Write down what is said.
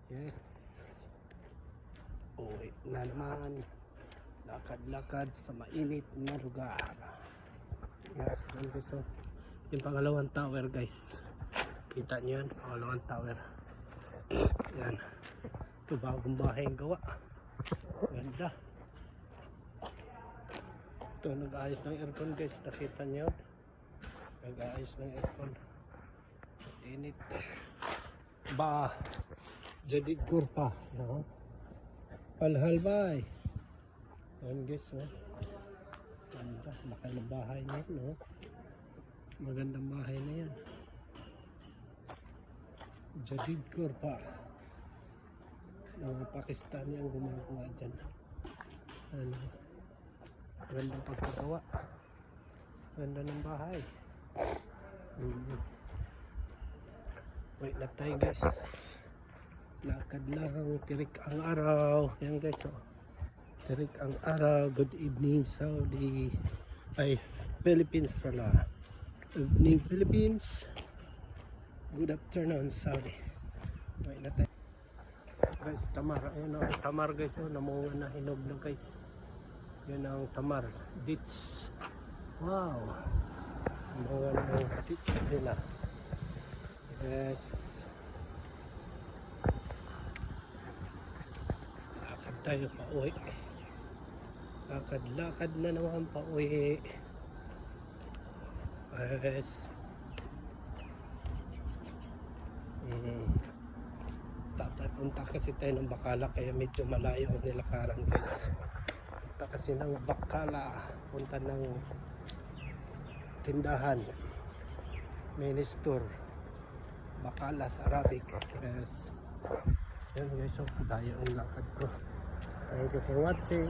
Yes. Uwi na naman. Lakad-lakad sa mainit na lugar. Yes, guys. So, yung pangalawang tower guys. Kita nyo yan, pangalawang tower. Yan. Ito bagong bahay ang gawa. Ganda. Ito nag-aayos ng aircon guys. Nakita nyo. Nag-aayos ng aircon. Init. Ba. Jadi kurpa. No? Palhalbay. Yan guys. Oh. Ganda. Laki ng bahay niya. No? Magandang bahay na yan. Jadid kurpa. Mga Pakistani ang gumagawa dyan. Ano? Gandang pagkagawa. Ganda ng bahay. Wait na tayo guys. Lakad lang. Tirik ang araw. Yan guys. Oh. Tirik ang araw. Good evening Saudi. Ay, Philippines pala. Good evening Philippines. Good afternoon Saudi. Wait na tayo. Guys, tamar. Ayun o. Tamar guys. Oh. Namunga na. Hinog na guys. Yan ang tamar. Ditch. Wow. Namunga na ang ditch nila. Yes. Lakad tayo pa uwi. Lakad na naman pa uwi. Yes. Punta kasi tayo ng Bacala kaya medyo malayo ang nilakaran guys. Punta kasi ng Bacala. Punta ng tindahan. Mini store. Bacala sa Arabic. Yes. Yan guys, so dayo ang lakad ko. Thank you for watching.